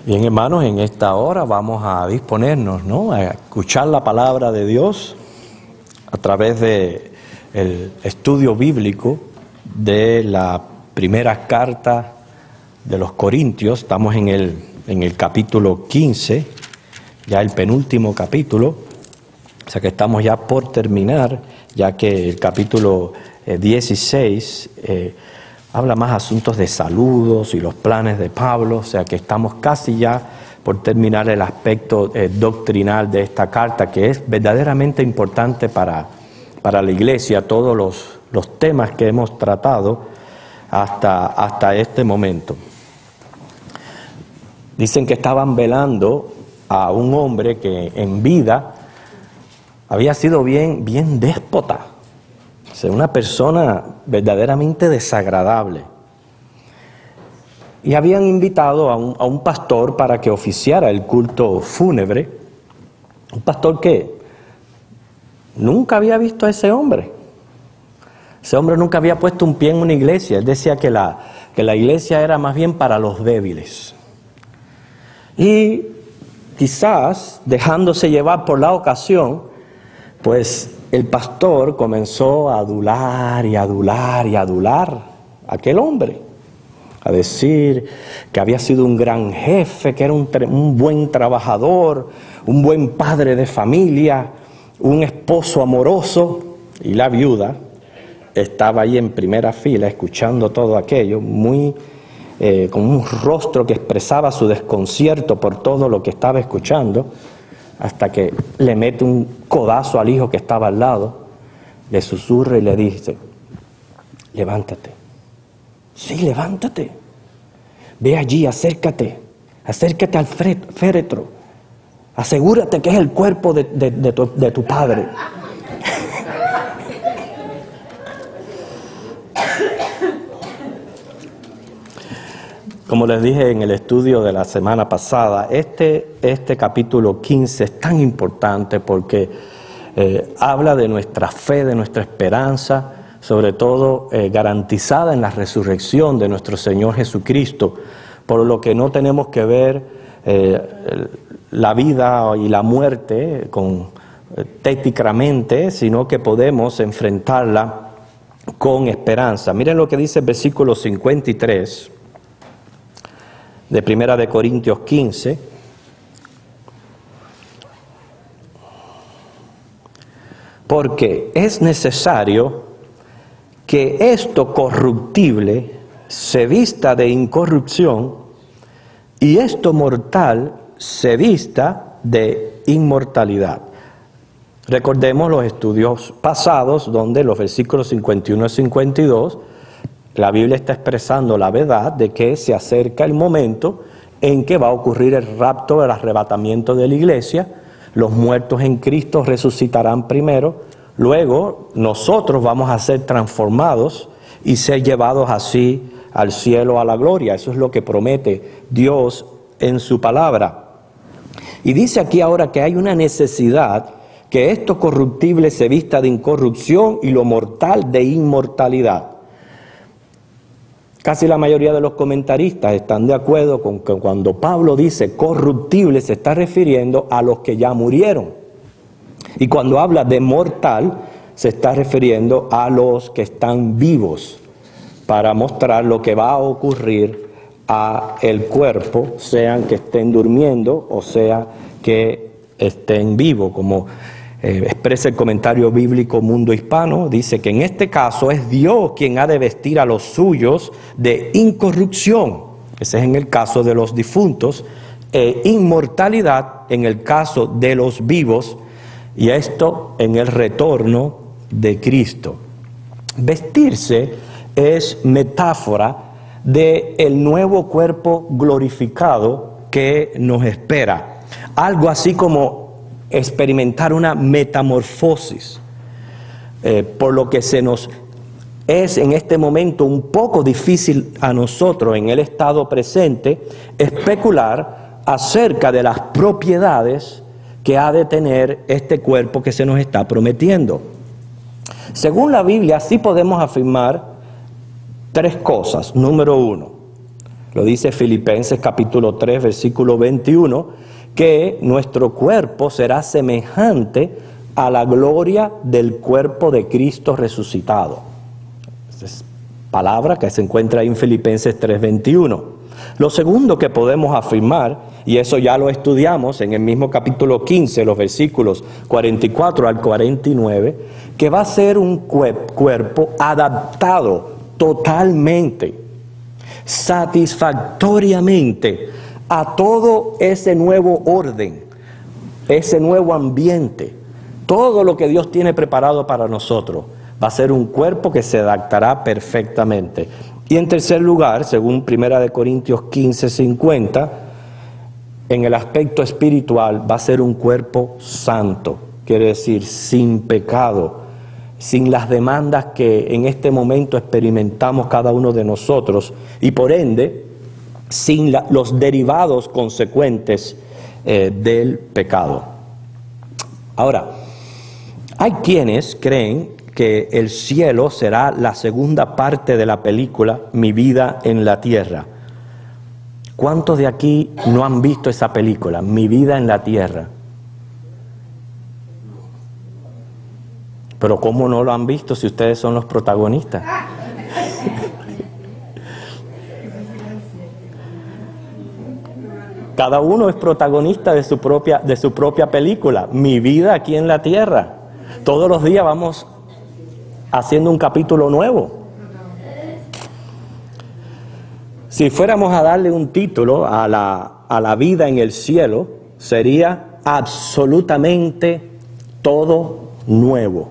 Bien, hermanos, en esta hora vamos a disponernos, ¿no?, a escuchar la palabra de Dios a través del estudio bíblico de la primera carta de los Corintios. Estamos en el capítulo 15, ya el penúltimo capítulo, o sea que estamos ya por terminar, ya que el capítulo 16 habla más asuntos de saludos y los planes de Pablo, o sea que estamos casi ya por terminar el aspecto doctrinal de esta carta, que es verdaderamente importante para la iglesia, todos los temas que hemos tratado hasta este momento. Dicen que estaban velando a un hombre que en vida había sido bien déspota. O sea, una persona verdaderamente desagradable. Y habían invitado a un pastor para que oficiara el culto fúnebre. Un pastor que nunca había visto a ese hombre. Ese hombre nunca había puesto un pie en una iglesia. Él decía que la iglesia era más bien para los débiles. Y quizás, dejándose llevar por la ocasión, pues el pastor comenzó a adular a aquel hombre, a decir que había sido un gran jefe, que era un buen trabajador, un buen padre de familia, un esposo amoroso. Y la viuda estaba ahí en primera fila escuchando todo aquello, con un rostro que expresaba su desconcierto por todo lo que estaba escuchando, hasta que le mete un codazo al hijo que estaba al lado, le susurra y le dice: levántate. Sí, levántate. Ve allí, acércate al féretro. Asegúrate que es el cuerpo de tu padre. Como les dije en el estudio de la semana pasada, este capítulo 15 es tan importante porque habla de nuestra fe, de nuestra esperanza, sobre todo garantizada en la resurrección de nuestro Señor Jesucristo, por lo que no tenemos que ver la vida y la muerte tétricamente, sino que podemos enfrentarla con esperanza. Miren lo que dice el versículo 53 de Primera de Corintios 15. Porque es necesario que esto corruptible se vista de incorrupción y esto mortal se vista de inmortalidad. Recordemos los estudios pasados donde los versículos 51 y 52 la Biblia está expresando la verdad de que se acerca el momento en que va a ocurrir el rapto, el arrebatamiento de la iglesia. Los muertos en Cristo resucitarán primero, luego nosotros vamos a ser transformados y ser llevados así al cielo, a la gloria. Eso es lo que promete Dios en su palabra. Y dice aquí ahora que hay una necesidad que esto corruptible se vista de incorrupción y lo mortal de inmortalidad. Casi la mayoría de los comentaristas están de acuerdo con que cuando Pablo dice corruptible se está refiriendo a los que ya murieron. Y cuando habla de mortal se está refiriendo a los que están vivos, para mostrar lo que va a ocurrir a el cuerpo, sean que estén durmiendo o sea que estén vivos, como expresa el comentario bíblico Mundo Hispano. Dice que en este caso es Dios quien ha de vestir a los suyos de incorrupción, ese es en el caso de los difuntos, e inmortalidad en el caso de los vivos, y esto en el retorno de Cristo. Vestirse es metáfora del nuevo cuerpo glorificado que nos espera, algo así como experimentar una metamorfosis, por lo que se nos es en este momento un poco difícil a nosotros en el estado presente especular acerca de las propiedades que ha de tener este cuerpo que se nos está prometiendo. Según la Biblia, sí podemos afirmar tres cosas. Número uno, Lo dice Filipenses capítulo 3, versículo 21, que nuestro cuerpo será semejante a la gloria del cuerpo de Cristo resucitado. Esa es palabra que se encuentra ahí en Filipenses 3, 21. Lo segundo que podemos afirmar, y eso ya lo estudiamos en el mismo capítulo 15, los versículos 44 al 49, que va a ser un cuerpo adaptado totalmente, satisfactoriamente a todo ese nuevo orden, ese nuevo ambiente, todo lo que Dios tiene preparado para nosotros. Va a ser un cuerpo que se adaptará perfectamente. Y en tercer lugar, según 1 Corintios 15, 50, en el aspecto espiritual va a ser un cuerpo santo, quiere decir sin pecado, sin las demandas que en este momento experimentamos cada uno de nosotros y por ende sin los derivados consecuentes del pecado. Ahora, hay quienes creen que el cielo será la segunda parte de la película Mi vida en la tierra. ¿Cuántos de aquí no han visto esa película, Mi vida en la tierra? Pero ¿cómo no lo han visto si ustedes son los protagonistas? Cada uno es protagonista de su propia película, Mi vida aquí en la tierra. Todos los días vamos haciendo un capítulo nuevo. Si fuéramos a darle un título a la vida en el cielo, sería absolutamente todo nuevo.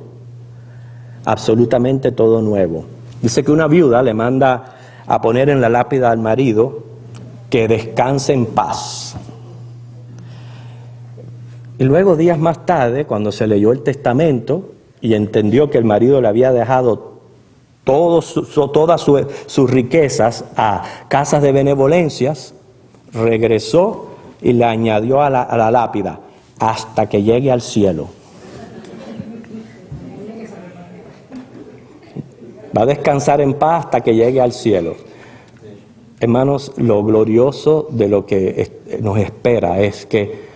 Absolutamente todo nuevo. Dice que una viuda le manda a poner en la lápida al marido que descanse en paz. Y luego, días más tarde, cuando se leyó el testamento y entendió que el marido le había dejado todas sus riquezas a casas de benevolencias, regresó y le añadió a la lápida, hasta que llegue al cielo. Va a descansar en paz hasta que llegue al cielo. Hermanos, lo glorioso de lo que nos espera es que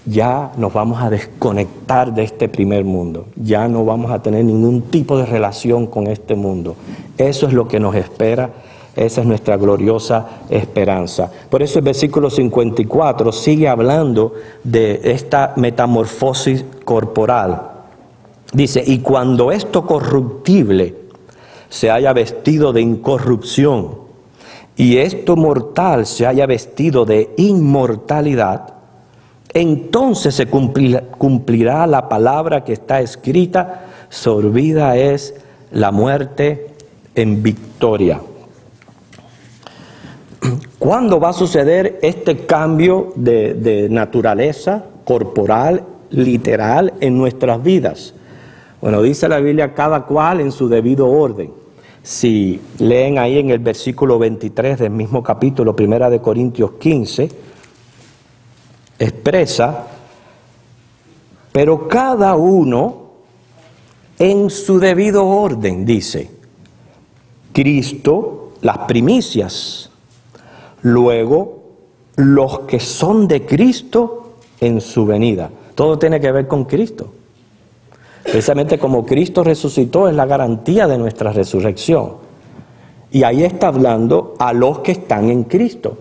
ya nos vamos a desconectar de este primer mundo. Ya no vamos a tener ningún tipo de relación con este mundo. Eso es lo que nos espera. Esa es nuestra gloriosa esperanza. Por eso el versículo 54 sigue hablando de esta metamorfosis corporal. Dice, y cuando esto corruptible se haya vestido de incorrupción y esto mortal se haya vestido de inmortalidad, entonces se cumplirá la palabra que está escrita, sorbida es la muerte en victoria. ¿Cuándo va a suceder este cambio de naturaleza corporal, literal, en nuestras vidas? Bueno, dice la Biblia, cada cual en su debido orden. Si leen ahí en el versículo 23 del mismo capítulo, 1 Corintios 15, expresa, pero cada uno en su debido orden, dice, Cristo, las primicias, luego los que son de Cristo en su venida. Todo tiene que ver con Cristo. Precisamente como Cristo resucitó es la garantía de nuestra resurrección. Y ahí está hablando a los que están en Cristo.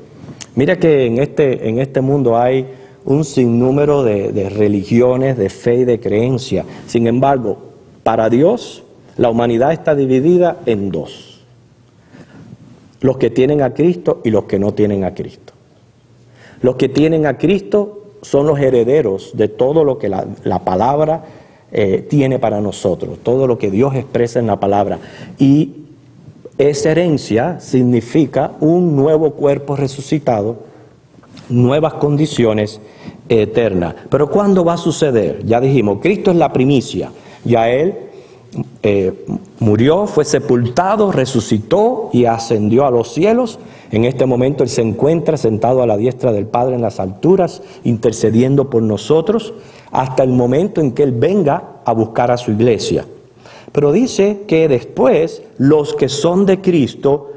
Mira que en este mundo hay un sinnúmero de religiones, de fe y de creencia. Sin embargo, para Dios, la humanidad está dividida en dos. Los que tienen a Cristo y los que no tienen a Cristo. Los que tienen a Cristo son los herederos de todo lo que la palabra tiene para nosotros, todo lo que Dios expresa en la palabra. Y esa herencia significa un nuevo cuerpo resucitado, nuevas condiciones eternas. Pero ¿cuándo va a suceder? Ya dijimos, Cristo es la primicia. Ya Él murió, fue sepultado, resucitó y ascendió a los cielos. En este momento Él se encuentra sentado a la diestra del Padre en las alturas, intercediendo por nosotros, hasta el momento en que Él venga a buscar a su iglesia. Pero dice que después los que son de Cristo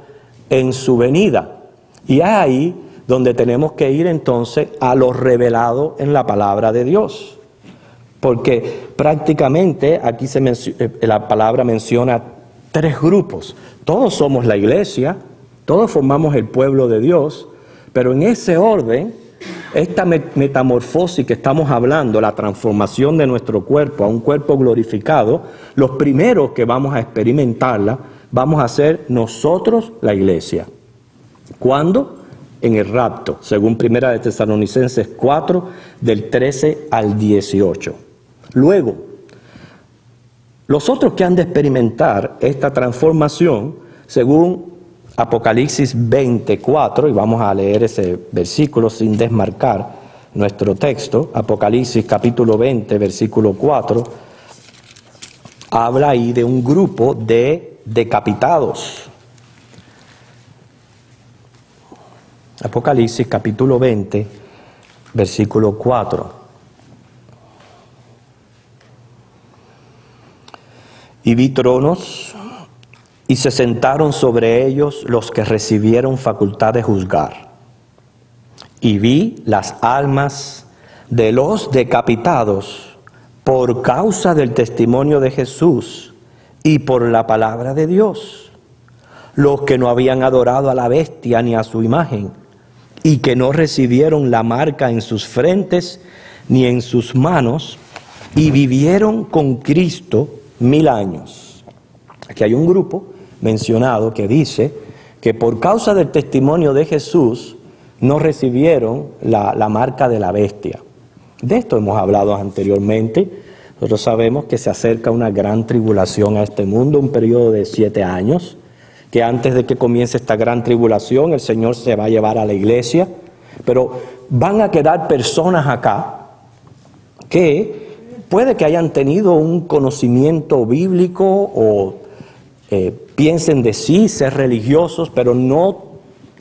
en su venida. Y es ahí donde tenemos que ir entonces a lo revelado en la palabra de Dios. Porque prácticamente aquí la palabra menciona 3 grupos. Todos somos la iglesia, todos formamos el pueblo de Dios, pero en ese orden, esta metamorfosis que estamos hablando, la transformación de nuestro cuerpo a un cuerpo glorificado, los primeros que vamos a experimentarla, vamos a ser nosotros la iglesia. ¿Cuándo? En el rapto, según 1 de Tesalonicenses 4, del 13 al 18. Luego, los otros que han de experimentar esta transformación, según Apocalipsis 24, y vamos a leer ese versículo sin desmarcar nuestro texto, Apocalipsis capítulo 20, versículo 4, habla ahí de un grupo de decapitados. Apocalipsis capítulo 20, versículo 4. Y vi tronos, y se sentaron sobre ellos los que recibieron facultad de juzgar. Y vi las almas de los decapitados por causa del testimonio de Jesús y por la palabra de Dios, los que no habían adorado a la bestia ni a su imagen, y que no recibieron la marca en sus frentes ni en sus manos, y vivieron con Cristo 1000 años. Aquí hay un grupo mencionado que dice que por causa del testimonio de Jesús no recibieron la marca de la bestia. De esto hemos hablado anteriormente. Nosotros sabemos que se acerca una gran tribulación a este mundo, un periodo de 7 años, que antes de que comience esta gran tribulación el Señor se va a llevar a la iglesia, pero van a quedar personas acá que puede que hayan tenido un conocimiento bíblico o piensen de sí ser religiosos, pero no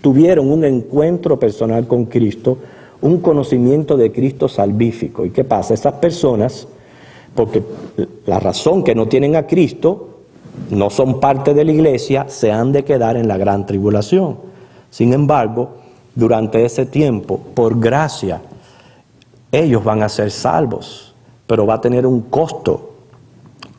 tuvieron un encuentro personal con Cristo, un conocimiento de Cristo salvífico. ¿Y qué pasa? Esas personas, porque la razón que no tienen a Cristo, no son parte de la iglesia, se han de quedar en la gran tribulación. Sin embargo, durante ese tiempo, por gracia, ellos van a ser salvos, pero va a tener un costo,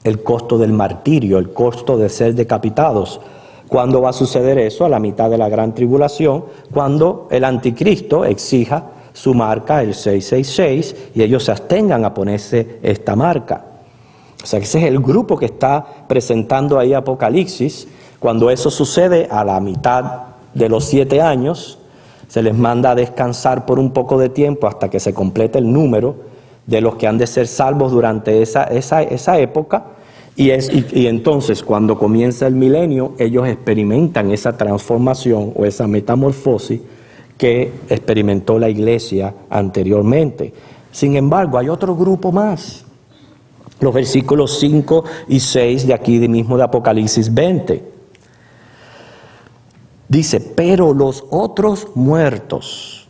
el costo del martirio, el costo de ser decapitados. ¿Cuándo va a suceder eso? A la mitad de la gran tribulación, cuando el anticristo exija su marca, el 666, y ellos se abstengan a ponerse esta marca. O sea, ese es el grupo que está presentando ahí Apocalipsis. Cuando eso sucede a la mitad de los 7 años, se les manda a descansar por un poco de tiempo hasta que se complete el número de los que han de ser salvos durante esa época. Y entonces, cuando comienza el milenio, ellos experimentan esa transformación o esa metamorfosis que experimentó la iglesia anteriormente. Sin embargo, hay otro grupo más. Los versículos 5 y 6 de aquí mismo de Apocalipsis 20. Dice, pero los otros muertos.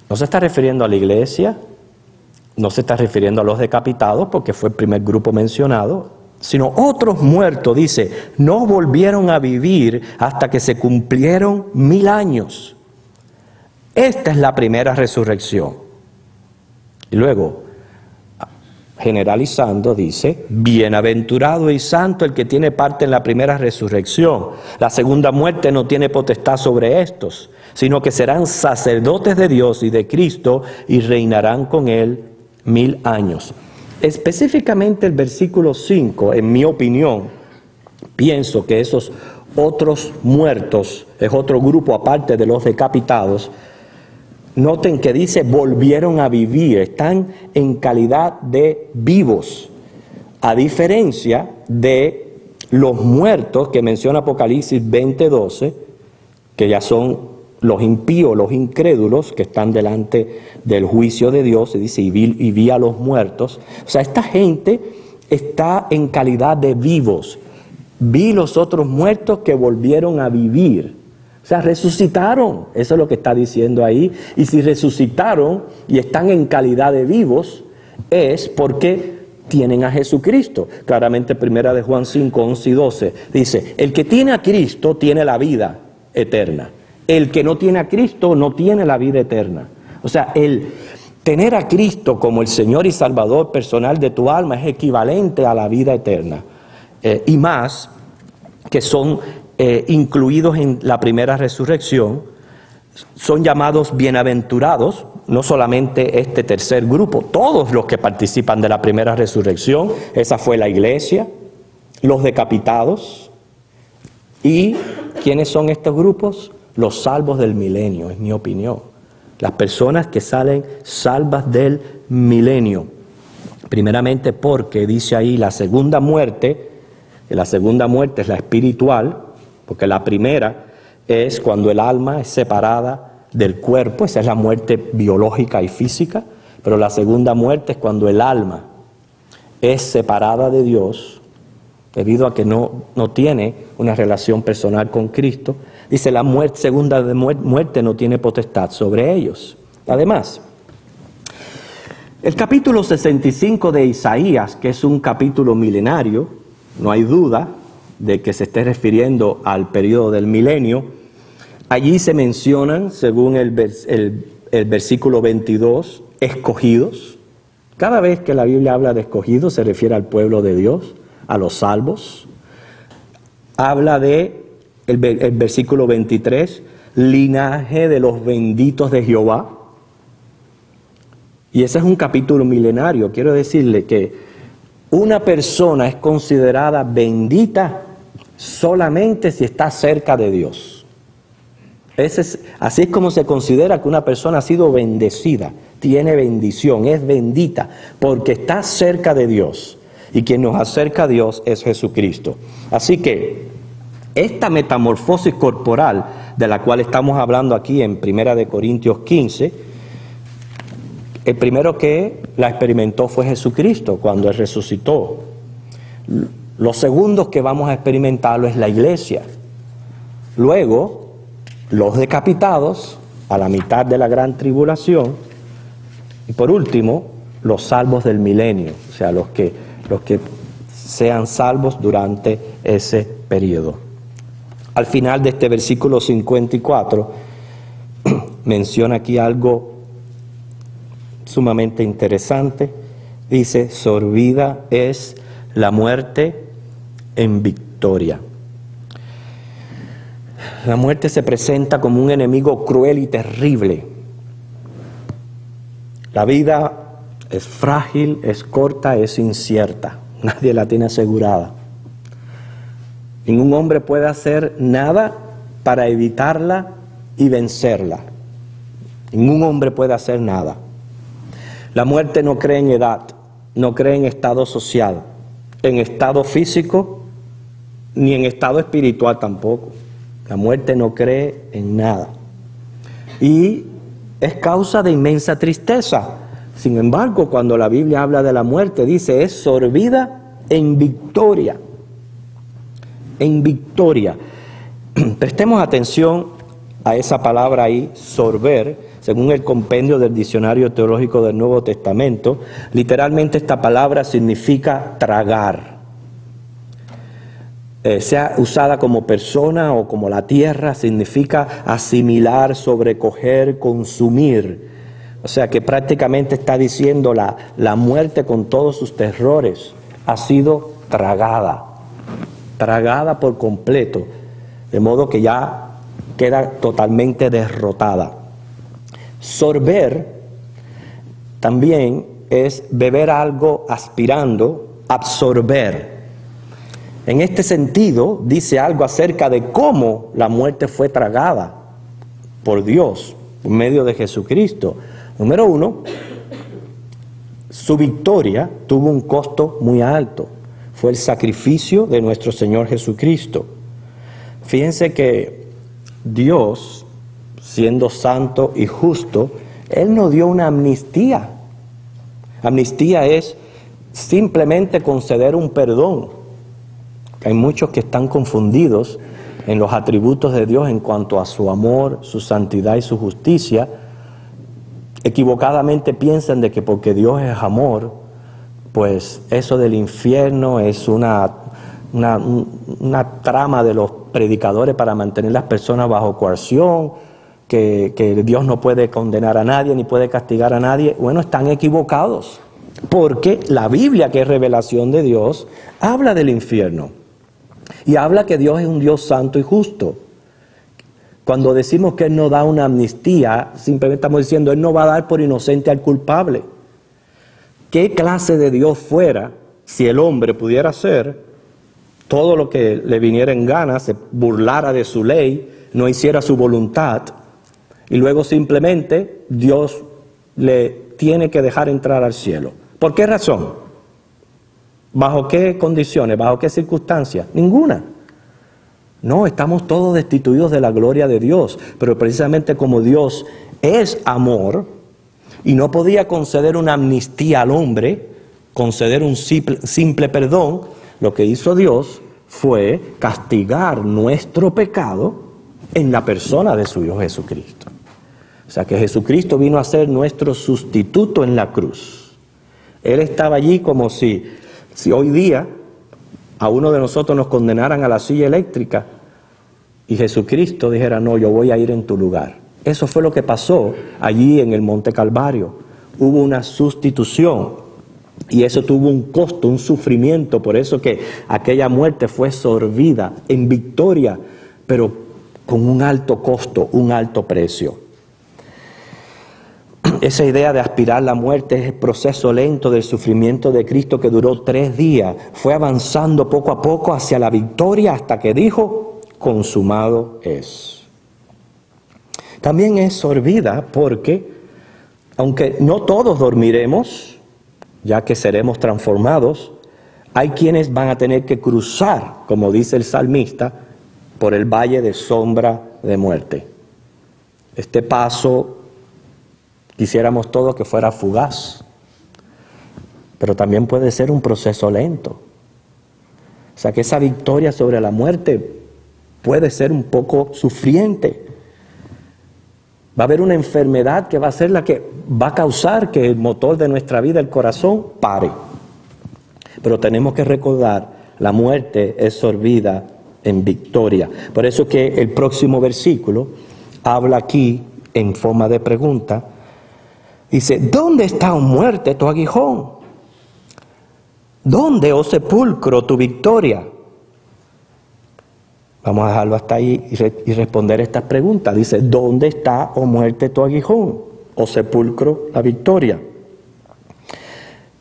No se está refiriendo a la iglesia, no se está refiriendo a los decapitados, porque fue el primer grupo mencionado, sino otros muertos, dice, no volvieron a vivir hasta que se cumplieron 1000 años. Esta es la primera resurrección. Y luego, generalizando, dice, bienaventurado y santo el que tiene parte en la primera resurrección. La segunda muerte no tiene potestad sobre estos, sino que serán sacerdotes de Dios y de Cristo y reinarán con él 1000 años. Específicamente el versículo 5, en mi opinión, pienso que esos otros muertos, es otro grupo aparte de los decapitados. Noten que dice volvieron a vivir, están en calidad de vivos, a diferencia de los muertos que menciona Apocalipsis 20:12, que ya son los impíos, los incrédulos que están delante del juicio de Dios, y dice y vi a los muertos. O sea, esta gente está en calidad de vivos. Vi los otros muertos que volvieron a vivir. O sea, resucitaron, eso es lo que está diciendo ahí. Y si resucitaron y están en calidad de vivos, es porque tienen a Jesucristo. Claramente, 1 Juan 5, 11 y 12, dice, el que tiene a Cristo tiene la vida eterna. El que no tiene a Cristo no tiene la vida eterna. O sea, el tener a Cristo como el Señor y Salvador personal de tu alma es equivalente a la vida eterna. Y más, que son incluidos en la primera resurrección, son llamados bienaventurados, no solamente este tercer grupo, todos los que participan de la primera resurrección, esa fue la iglesia, los decapitados. ¿Y quiénes son estos grupos? Los salvos del milenio, es mi opinión. Las personas que salen salvas del milenio. Primeramente porque dice ahí la segunda muerte, que la segunda muerte es la espiritual, porque la primera es cuando el alma es separada del cuerpo, esa es la muerte biológica y física, pero la segunda muerte es cuando el alma es separada de Dios, debido a que no tiene una relación personal con Cristo. Dice la segunda muerte no tiene potestad sobre ellos. Además, el capítulo 65 de Isaías, que es un capítulo milenario, no hay duda de que se esté refiriendo al periodo del milenio. Allí se mencionan, según el versículo 22, escogidos. Cada vez que la Biblia habla de escogidos se refiere al pueblo de Dios, a los salvos. Habla de el versículo 23, linaje de los benditos de Jehová. Y ese es un capítulo milenario. Quiero decirle que una persona es considerada bendita solamente si está cerca de Dios. Así es como se considera que una persona ha sido bendecida, tiene bendición, es bendita, porque está cerca de Dios. Y quien nos acerca a Dios es Jesucristo. Así que esta metamorfosis corporal de la cual estamos hablando aquí en 1 Corintios 15, el primero que la experimentó fue Jesucristo cuando Él resucitó. Los segundos que vamos a experimentarlo es la iglesia. Luego, los decapitados a la mitad de la gran tribulación. Y por último, los salvos del milenio, o sea, los que sean salvos durante ese periodo. Al final de este versículo 54, menciona aquí algo sumamente interesante. Dice, sorbida es la muerte en victoria. La muerte se presenta como un enemigo cruel y terrible. La vida es frágil, es corta, es incierta. Nadie la tiene asegurada. Ningún hombre puede hacer nada para evitarla y vencerla. Ningún hombre puede hacer nada. La muerte no cree en edad, no cree en estado social, en estado físico, ni en estado espiritual tampoco. La muerte no cree en nada. Y es causa de inmensa tristeza. Sin embargo, cuando la Biblia habla de la muerte, dice, es sorbida en victoria. En victoria. Prestemos atención a esa palabra ahí, sorber. Según el compendio del Diccionario Teológico del Nuevo Testamento, literalmente esta palabra significa tragar. Sea usada como persona o como la tierra, significa asimilar, sobrecoger, consumir. O sea que prácticamente está diciendo la muerte con todos sus terrores ha sido tragada por completo, de modo que ya queda totalmente derrotada. Sorber también es beber algo aspirando, absorber. En este sentido, dice algo acerca de cómo la muerte fue tragada por Dios, por medio de Jesucristo. Número uno, su victoria tuvo un costo muy alto. Fue el sacrificio de nuestro Señor Jesucristo. Fíjense que Dios, siendo santo y justo, Él nos dio una amnistía. Amnistía es simplemente conceder un perdón. Hay muchos que están confundidos en los atributos de Dios en cuanto a su amor, su santidad y su justicia. Equivocadamente piensan de que porque Dios es amor, pues eso del infierno es una trama de los predicadores para mantener las personas bajo coerción, que Dios no puede condenar a nadie ni puede castigar a nadie. Bueno, están equivocados, porque la Biblia, que es revelación de Dios, habla del infierno y habla que Dios es un Dios santo y justo. Cuando decimos que Él no da una amnistía, simplemente estamos diciendo Él no va a dar por inocente al culpable. ¿Qué clase de Dios fuera si el hombre pudiera hacer todo lo que le viniera en gana, se burlara de su ley, no hiciera su voluntad, y luego simplemente Dios le tiene que dejar entrar al cielo? ¿Por qué razón? ¿Bajo qué condiciones? ¿Bajo qué circunstancias? Ninguna. No, estamos todos destituidos de la gloria de Dios, pero precisamente como Dios es amor y no podía conceder una amnistía al hombre, conceder un simple perdón, lo que hizo Dios fue castigar nuestro pecado en la persona de su Hijo Jesucristo. O sea que Jesucristo vino a ser nuestro sustituto en la cruz. Él estaba allí como si hoy día a uno de nosotros nos condenaran a la silla eléctrica y Jesucristo dijera, no, yo voy a ir en tu lugar. Eso fue lo que pasó allí en el Monte Calvario. Hubo una sustitución y eso tuvo un costo, un sufrimiento. Por eso que aquella muerte fue sorbida en victoria, pero con un alto costo, un alto precio. Esa idea de aspirar la muerte es el proceso lento del sufrimiento de Cristo que duró 3 días. Fue avanzando poco a poco hacia la victoria hasta que dijo, consumado es. También es sorbida porque, aunque no todos dormiremos, ya que seremos transformados, hay quienes van a tener que cruzar, como dice el salmista, por el valle de sombra de muerte. Este paso quisiéramos todos que fuera fugaz, pero también puede ser un proceso lento. O sea que esa victoria sobre la muerte puede ser un poco sufriente. Va a haber una enfermedad que va a ser la que va a causar que el motor de nuestra vida, el corazón, pare. Pero tenemos que recordar, la muerte es sorbida en victoria. Por eso que el próximo versículo habla aquí en forma de pregunta. Dice, ¿dónde está, oh muerte, tu aguijón? ¿Dónde, oh sepulcro, tu victoria? Vamos a dejarlo hasta ahí y responder estas preguntas. Dice, ¿dónde está, oh muerte, tu aguijón? ¿O sepulcro, la victoria?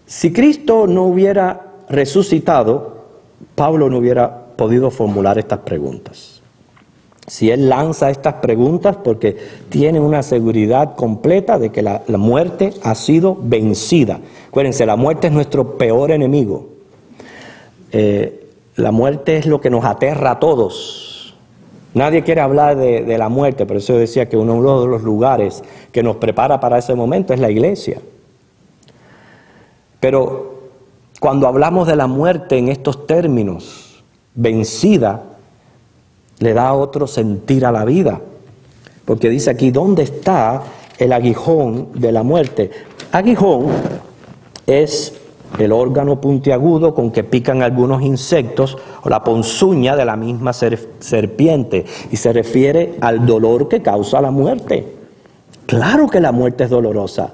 Si Cristo no hubiera resucitado, Pablo no hubiera podido formular estas preguntas. Si él lanza estas preguntas porque tiene una seguridad completa de que la muerte ha sido vencida. Acuérdense, la muerte es nuestro peor enemigo. La muerte es lo que nos aterra a todos. Nadie quiere hablar de la muerte, por eso yo decía que uno de los lugares que nos prepara para ese momento es la iglesia. Pero cuando hablamos de la muerte en estos términos, vencida, le da otro sentir a la vida. Porque dice aquí, ¿dónde está el aguijón de la muerte? Aguijón es el órgano puntiagudo con que pican algunos insectos o la ponzoña de la misma serpiente, y se refiere al dolor que causa la muerte. Claro que la muerte es dolorosa,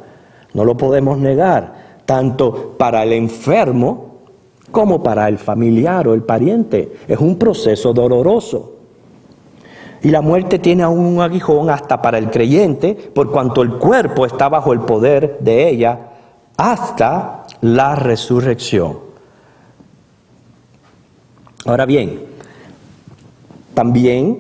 no lo podemos negar, tanto para el enfermo como para el familiar o el pariente. Es un proceso doloroso. Y la muerte tiene aún un aguijón hasta para el creyente, por cuanto el cuerpo está bajo el poder de ella hasta la resurrección. Ahora bien, también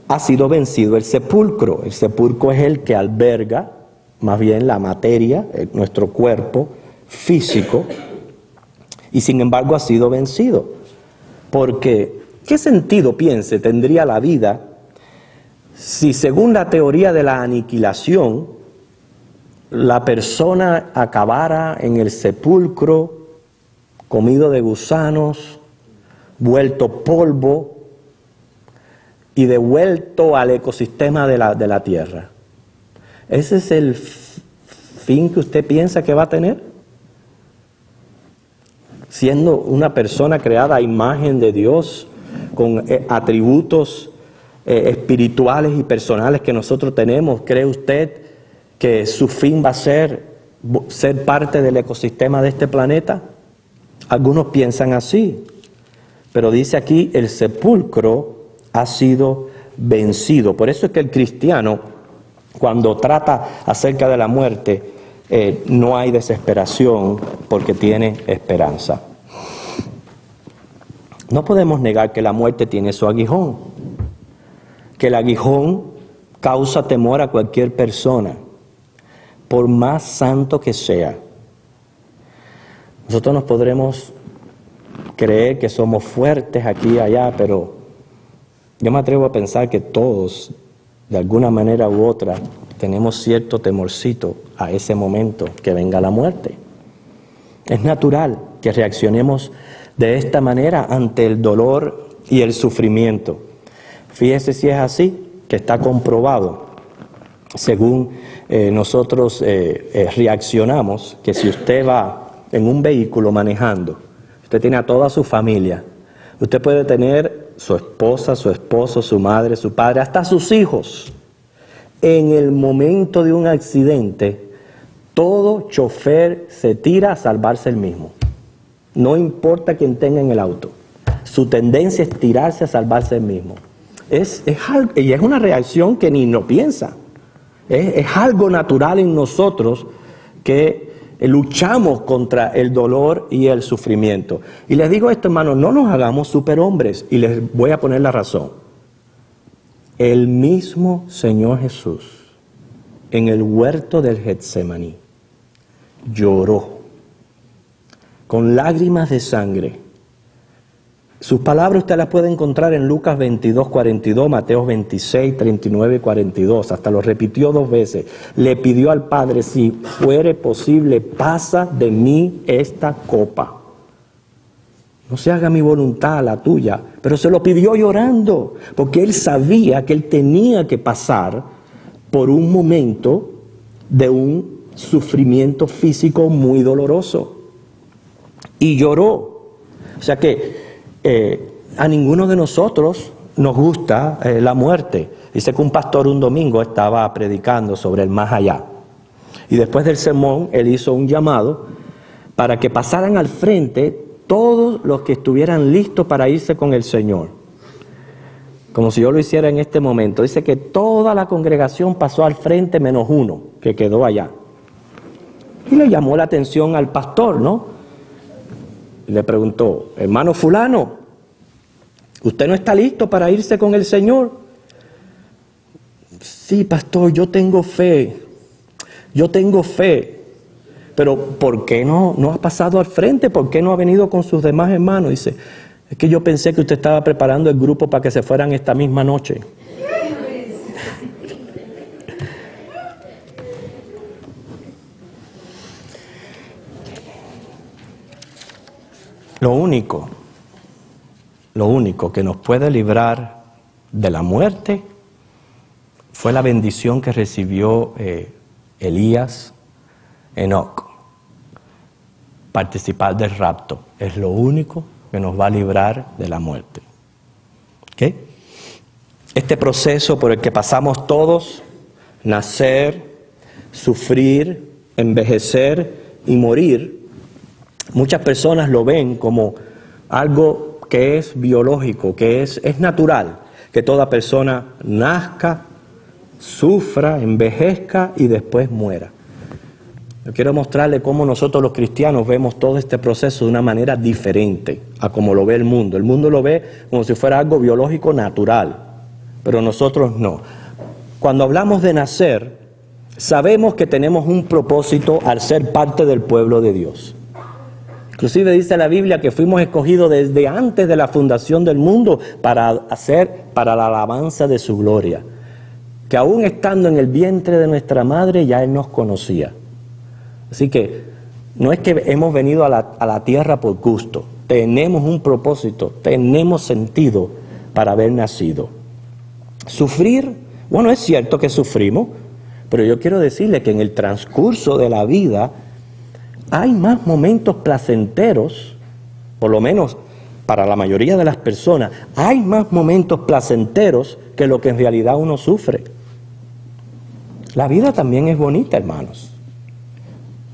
ha sido vencido el sepulcro. El sepulcro es el que alberga más bien la materia, nuestro cuerpo físico, y sin embargo ha sido vencido. Porque, ¿qué sentido, piense, tendría la vida si, según la teoría de la aniquilación, la persona acabara en el sepulcro, comido de gusanos, vuelto polvo y devuelto al ecosistema de la tierra? ¿Ese es el fin que usted piensa que va a tener? Siendo una persona creada a imagen de Dios, con atributos espirituales y personales que nosotros tenemos, ¿cree usted que su fin va a ser parte del ecosistema de este planeta? Algunos piensan así, pero dice aquí, el sepulcro ha sido vencido. Por eso es que el cristiano, cuando trata acerca de la muerte, no hay desesperación porque tiene esperanza. No podemos negar que la muerte tiene su aguijón, que el aguijón causa temor a cualquier persona, por más santo que sea. Nosotros nos podremos creer que somos fuertes aquí y allá, pero yo me atrevo a pensar que todos, de alguna manera u otra, tenemos cierto temorcito a ese momento que venga la muerte. Es natural que reaccionemos de esta manera ante el dolor y el sufrimiento. Fíjese si es así, que está comprobado, según nosotros reaccionamos, que si usted va en un vehículo manejando, usted tiene a toda su familia, usted puede tener su esposa, su esposo, su madre, su padre, hasta sus hijos. En el momento de un accidente, todo chofer se tira a salvarse el mismo. No importa quién tenga en el auto. Su tendencia es tirarse a salvarse el mismo. Y es una reacción que ni lo piensa. Es algo natural en nosotros que luchamos contra el dolor y el sufrimiento. Y les digo esto, hermanos, no nos hagamos superhombres. Y les voy a poner la razón. El mismo Señor Jesús, en el huerto del Getsemaní, lloró con lágrimas de sangre. Sus palabras usted las puede encontrar en Lucas 22, 42, Mateo 26, 39 y 42. Hasta lo repitió 2 veces. Le pidió al Padre, si fuere posible, pasa de mí esta copa. No se haga mi voluntad, la tuya. Pero se lo pidió llorando, porque él sabía que él tenía que pasar por un momento de un sufrimiento físico muy doloroso. Y lloró. O sea que a ninguno de nosotros nos gusta la muerte. Dice que un pastor un domingo estaba predicando sobre el más allá. Y después del sermón, él hizo un llamado para que pasaran al frente todos los que estuvieran listos para irse con el Señor. Como si yo lo hiciera en este momento. Dice que toda la congregación pasó al frente menos uno, que quedó allá. Y le llamó la atención al pastor, ¿no? Le preguntó, hermano fulano, ¿usted no está listo para irse con el Señor? Sí, pastor, yo tengo fe, pero ¿por qué no ha pasado al frente? ¿Por qué no ha venido con sus demás hermanos? Dice, es que yo pensé que usted estaba preparando el grupo para que se fueran esta misma noche. Lo único que nos puede librar de la muerte fue la bendición que recibió Elías, Enoc. Participar del rapto es lo único que nos va a librar de la muerte. ¿Okay? Este proceso por el que pasamos todos, nacer, sufrir, envejecer y morir, muchas personas lo ven como algo que es biológico, que es natural, que toda persona nazca, sufra, envejezca y después muera. Yo quiero mostrarle cómo nosotros los cristianos vemos todo este proceso de una manera diferente a como lo ve el mundo. El mundo lo ve como si fuera algo biológico natural, pero nosotros no. Cuando hablamos de nacer, sabemos que tenemos un propósito al ser parte del pueblo de Dios. Inclusive dice la Biblia que fuimos escogidos desde antes de la fundación del mundo para la alabanza de su gloria. Que aún estando en el vientre de nuestra madre ya Él nos conocía. Así que no es que hemos venido a la tierra por gusto. Tenemos un propósito, tenemos sentido para haber nacido. Sufrir, bueno, es cierto que sufrimos, pero yo quiero decirle que en el transcurso de la vida hay más momentos placenteros, por lo menos para la mayoría de las personas, hay más momentos placenteros que lo que en realidad uno sufre. La vida también es bonita, hermanos.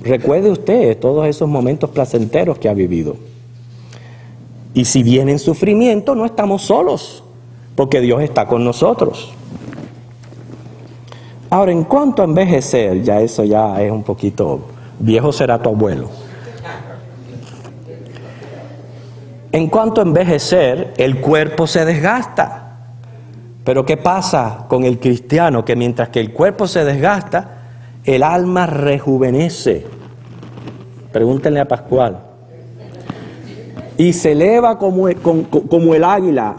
Recuerde usted todos esos momentos placenteros que ha vivido. Y si viene sufrimiento, no estamos solos, porque Dios está con nosotros. Ahora, en cuanto a envejecer, ya eso ya es un poquito, viejo será tu abuelo. En cuanto a envejecer, el cuerpo se desgasta. Pero ¿qué pasa con el cristiano? Que mientras que el cuerpo se desgasta, el alma rejuvenece. Pregúntenle a Pascual. Y se eleva como el águila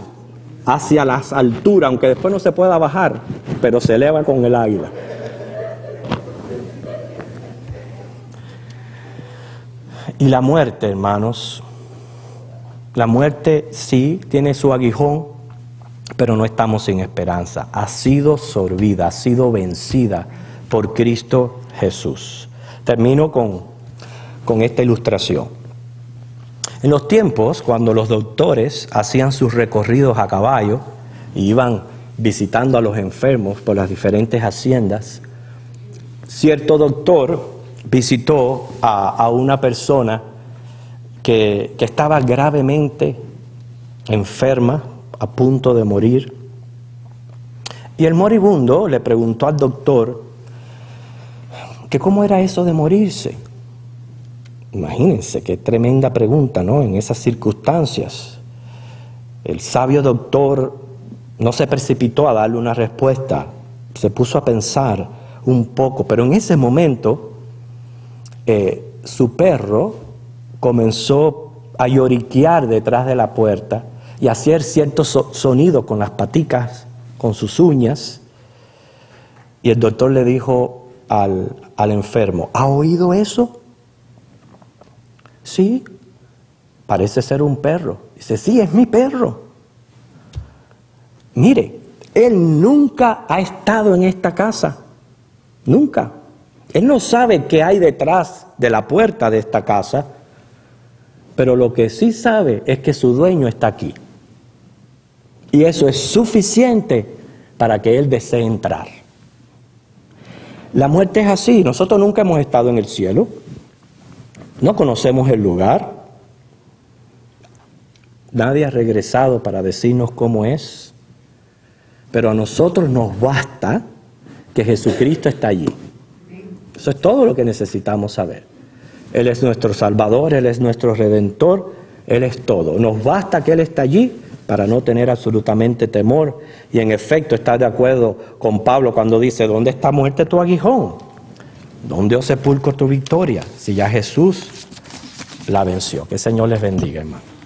hacia las alturas, aunque después no se pueda bajar, pero se eleva con el águila. Y la muerte, hermanos, la muerte sí tiene su aguijón, pero no estamos sin esperanza. Ha sido sorbida, ha sido vencida por Cristo Jesús. Termino con esta ilustración. En los tiempos, cuando los doctores hacían sus recorridos a caballo y iban visitando a los enfermos por las diferentes haciendas, cierto doctor visitó a una persona que estaba gravemente enferma, a punto de morir. Y el moribundo le preguntó al doctor que cómo era eso de morirse. Imagínense qué tremenda pregunta, ¿no? En esas circunstancias. El sabio doctor no se precipitó a darle una respuesta, se puso a pensar un poco, pero en ese momento su perro comenzó a lloriquear detrás de la puerta y a hacer ciertos sonidos con las paticas, con sus uñas. Y el doctor le dijo al enfermo, ¿ha oído eso? Sí, parece ser un perro. Dice, sí, es mi perro. Mire, él nunca ha estado en esta casa, nunca. Él no sabe qué hay detrás de la puerta de esta casa, pero lo que sí sabe es que su dueño está aquí. Y eso es suficiente para que él desee entrar. La muerte es así. Nosotros nunca hemos estado en el cielo. No conocemos el lugar. Nadie ha regresado para decirnos cómo es. Pero a nosotros nos basta que Jesucristo está allí. Eso es todo lo que necesitamos saber. Él es nuestro Salvador, Él es nuestro Redentor, Él es todo. Nos basta que Él está allí para no tener absolutamente temor. Y en efecto, está de acuerdo con Pablo cuando dice, ¿dónde está muerte tu aguijón? ¿Dónde, oh sepulcro, tu victoria? Si ya Jesús la venció. Que el Señor les bendiga, hermano.